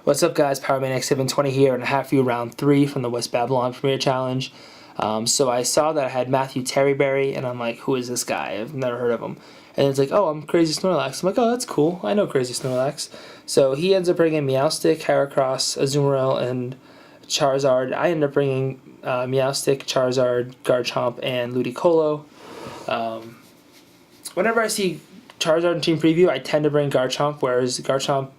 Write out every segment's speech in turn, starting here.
What's up, guys? PowerManiac720 here, and I have for you round 3 from the West Babylon Premier Challenge. So I saw that I had Matthew Terriberry, and I'm like, who is this guy? I've never heard of him. And it's like, oh, I'm CrazySnorlax. I'm like, oh, that's cool. I know CrazySnorlax. So he ends up bringing Meowstic, Heracross, Azumarill, and Charizard. I end up bringing Meowstic, Charizard, Garchomp, and Ludicolo. Whenever I see Charizard in Team Preview, I tend to bring Garchomp, whereas Garchomp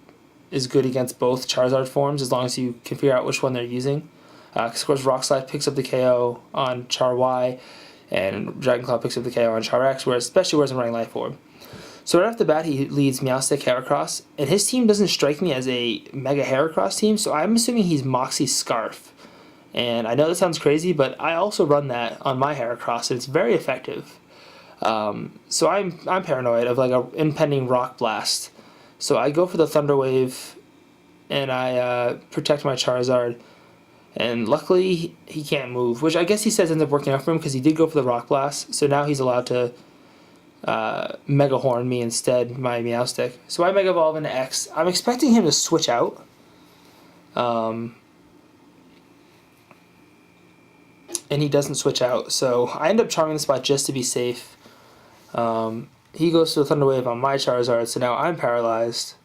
is good against both Charizard forms as long as you can figure out which one they're using. Because of course Rock Slide picks up the KO on Char Y, and Dragon Claw picks up the KO on Char X, especially whereas I'm running Life Orb. So right off the bat he leads Meowstic, Heracross, and his team doesn't strike me as a Mega Heracross team, so I'm assuming he's Moxie Scarf. And I know that sounds crazy, but I also run that on my Heracross, and it's very effective. So I'm paranoid of like an impending Rock Blast. So I go for the Thunder Wave, and I protect my Charizard. And luckily, he can't move, which I guess he says ends up working out for him because he did go for the Rock Blast. So now he's allowed to Mega Horn me instead, my Meowstic. So I Mega Evolve into X. I'm expecting him to switch out. And he doesn't switch out. So I end up charming the spot just to be safe. He goes to the Thunder Wave on my Charizard, so now I'm paralyzed,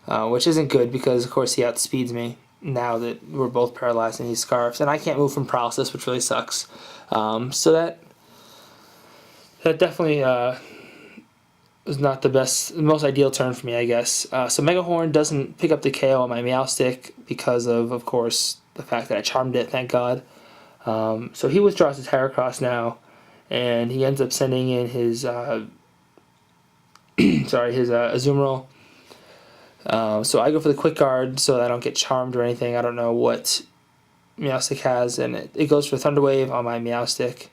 which isn't good because, of course, he outspeeds me now that we're both paralyzed and he scarfs, and I can't move from paralysis, which really sucks. So that definitely was not the most ideal turn for me, I guess. So Mega Horn doesn't pick up the KO on my Meowstic because of course, the fact that I charmed it, thank God. So he withdraws his Heracross now, and he ends up sending in his his Azumarill. So I go for the Quick Guard so that I don't get charmed or anything. I don't know what Meowstic has, and it goes for Thunder Wave on my Meowstic.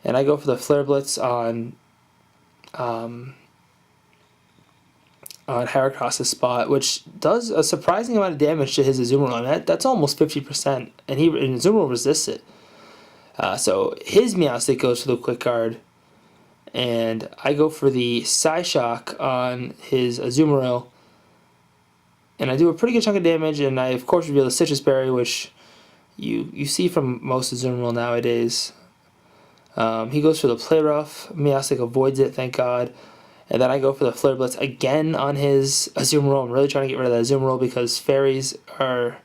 And I go for the Flare Blitz on Heracross's spot, which does a surprising amount of damage to his Azumarill. I mean, that's almost 50%, and Azumarill resists it. So his Meowstic goes for the Quick Guard, and I go for the Psyshock on his Azumarill, and I do a pretty good chunk of damage, and I of course reveal the Citrus Berry, which you see from most Azumarill nowadays. He goes for the Play Rough, Meowstic avoids it, thank God, and then I go for the Flare Blitz again on his Azumarill. I'm really trying to get rid of that Azumarill because fairies are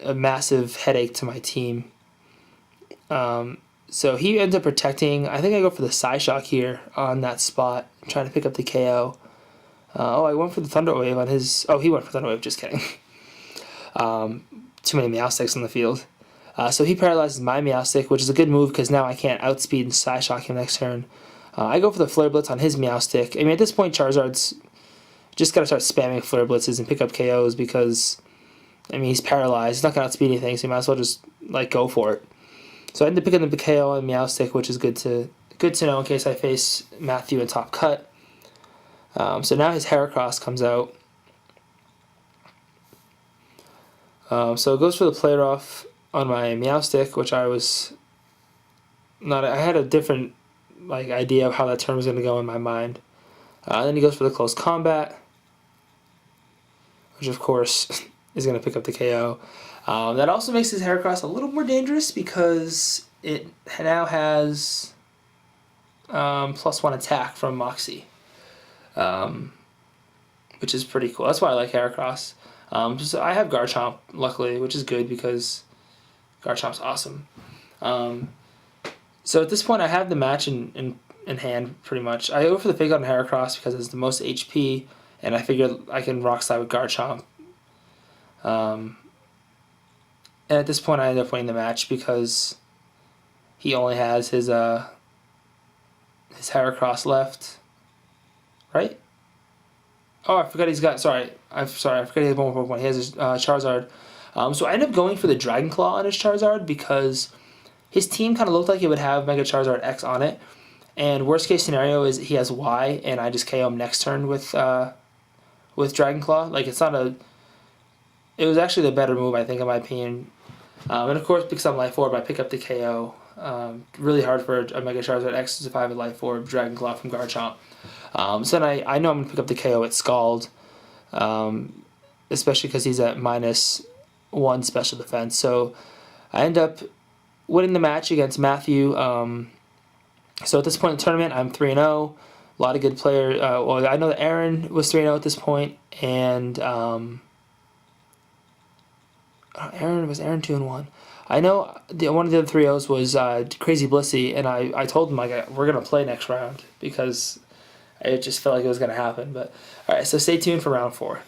a massive headache to my team. So he ends up protecting. I think I go for the Psyshock here on that spot, trying to pick up the KO. I went for the Thunder Wave on his... Oh, he went for Thunder Wave, just kidding. Too many Meowstics on the field. So he paralyzes my Meowstic, which is a good move because now I can't outspeed and Psyshock him next turn. I go for the Flare Blitz on his Meowstic. I mean, at this point, Charizard's just got to start spamming Flare Blitzes and pick up KOs because, I mean, he's paralyzed. He's not going to outspeed anything, so he might as well just, like, go for it. So I end up picking up the KO on Meowstic, which is good to know in case I face Matthew in Top Cut. So now his Heracross comes out. So it goes for the Play Rough on my Meowstic, which I had a different idea of how that turn was going to go in my mind. Then he goes for the Close Combat, which of course is going to pick up the KO. That also makes his Heracross a little more dangerous because it now has +1 attack from Moxie, which is pretty cool. That's why I like Heracross. So I have Garchomp, luckily, which is good because Garchomp's awesome. So at this point, I have the match in hand, pretty much. I go for the Fake Out on Heracross because it's the most HP, and I figured I can Rock Slide with Garchomp. And at this point, I end up winning the match because he only has his Heracross left, right? Oh, I forgot he's got. I forgot he has one more Pokemon. He has his Charizard. So I end up going for the Dragon Claw on his Charizard because his team kind of looked like it would have Mega Charizard X on it, and worst case scenario is he has Y, and I just KO him next turn with Dragon Claw. Like it was actually the better move, I think, in my opinion. And of course, because I'm Life Orb, I pick up the KO. Really hard for a Mega Charizard X to survive a Life Orb Dragon Claw from Garchomp. So then I know I'm going to pick up the KO at Scald. especially because he's at -1 special defense. So I end up winning the match against Matthew. So at this point in the tournament, I'm 3-0. A lot of good players. Well, I know that Aaron was 3-0 at this point, and Aaron 2-1. I know one of the other 3-0s was Crazy Blissy, and I told him like we're gonna play next round because it just felt like it was gonna happen. But all right, so stay tuned for round 4.